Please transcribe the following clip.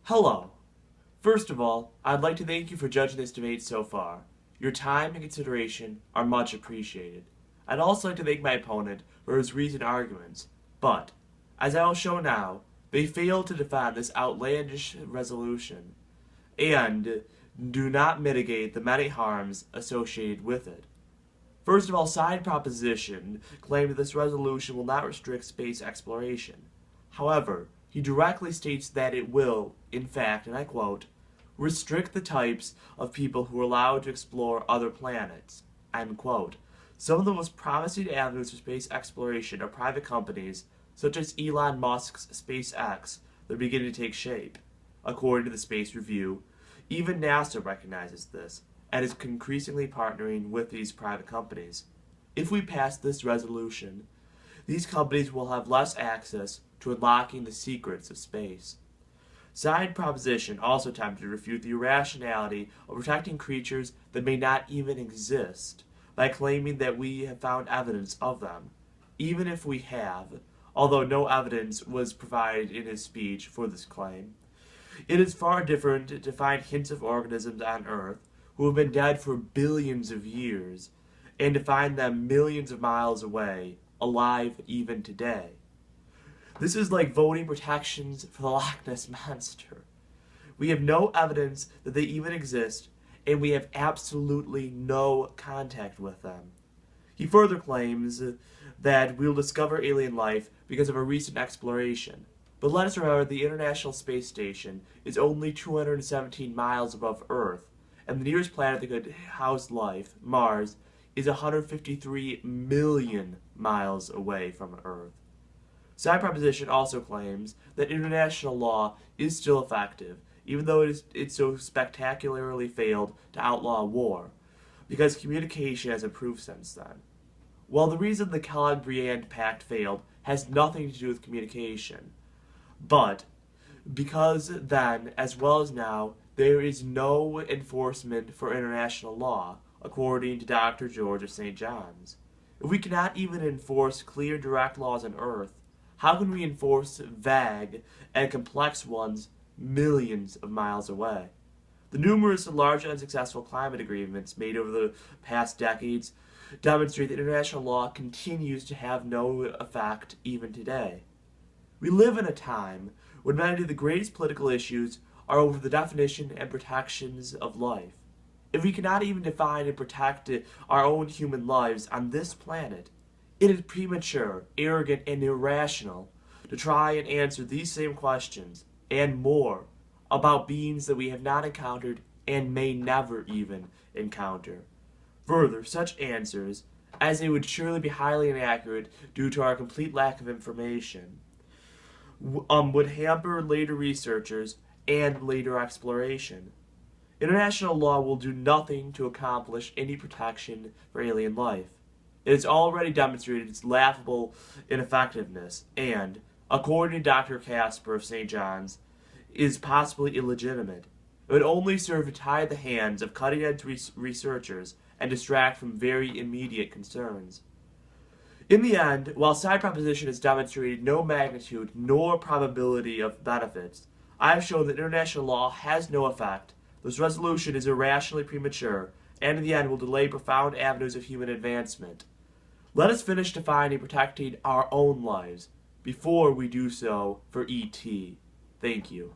Hello. First of all, I'd like to thank you for judging this debate so far. Your time and consideration are much appreciated. I'd also like to thank my opponent for his recent arguments, but, as I will show now, they fail to defend this outlandish resolution and do not mitigate the many harms associated with it. First of all, side proposition claimed that this resolution will not restrict space exploration. However, he directly states that it will, in fact, and I quote, restrict the types of people who are allowed to explore other planets, end quote. Some of the most promising avenues for space exploration are private companies, such as Elon Musk's SpaceX, that are beginning to take shape. According to the Space Review, even NASA recognizes this, and is increasingly partnering with these private companies. If we pass this resolution, these companies will have less access to unlocking the secrets of space. Side proposition also attempted to refute the irrationality of protecting creatures that may not even exist by claiming that we have found evidence of them. Even if we have, although no evidence was provided in his speech for this claim, it is far different to find hints of organisms on Earth who have been dead for billions of years, and to find them millions of miles away, alive even today. This is like voting protections for the Loch Ness Monster. We have no evidence that they even exist, and we have absolutely no contact with them. He further claims that we'll discover alien life because of a recent exploration. But let us remember the International Space Station is only 217 miles above Earth, and the nearest planet that could house life, Mars, is 153 million miles away from Earth. Side proposition also claims that international law is still effective, even though it so spectacularly failed to outlaw war, because communication has improved since then. While the reason the Kellogg-Briand Pact failed has nothing to do with communication, but because then, as well as now, there is no enforcement for international law, according to Dr. George of St. John's. If we cannot even enforce clear, direct laws on Earth, how can we enforce vague and complex ones millions of miles away? The numerous and large unsuccessful climate agreements made over the past decades demonstrate that international law continues to have no effect even today. We live in a time when many of the greatest political issues are over the definition and protections of life. If we cannot even define and protect our own human lives on this planet, it is premature, arrogant, and irrational to try and answer these same questions, and more, about beings that we have not encountered and may never even encounter. Further, such answers, as they would surely be highly inaccurate due to our complete lack of information, would hamper later researchers and later exploration. International law will do nothing to accomplish any protection for alien life. It has already demonstrated its laughable ineffectiveness and, according to Dr. Casper of St. John's, is possibly illegitimate. It would only serve to tie the hands of cutting-edge researchers and distract from very immediate concerns. In the end, while side proposition has demonstrated no magnitude nor probability of benefits, I have shown that international law has no effect. This resolution is irrationally premature, and in the end will delay profound avenues of human advancement. Let us finish defining and protecting our own lives before we do so for E.T. Thank you.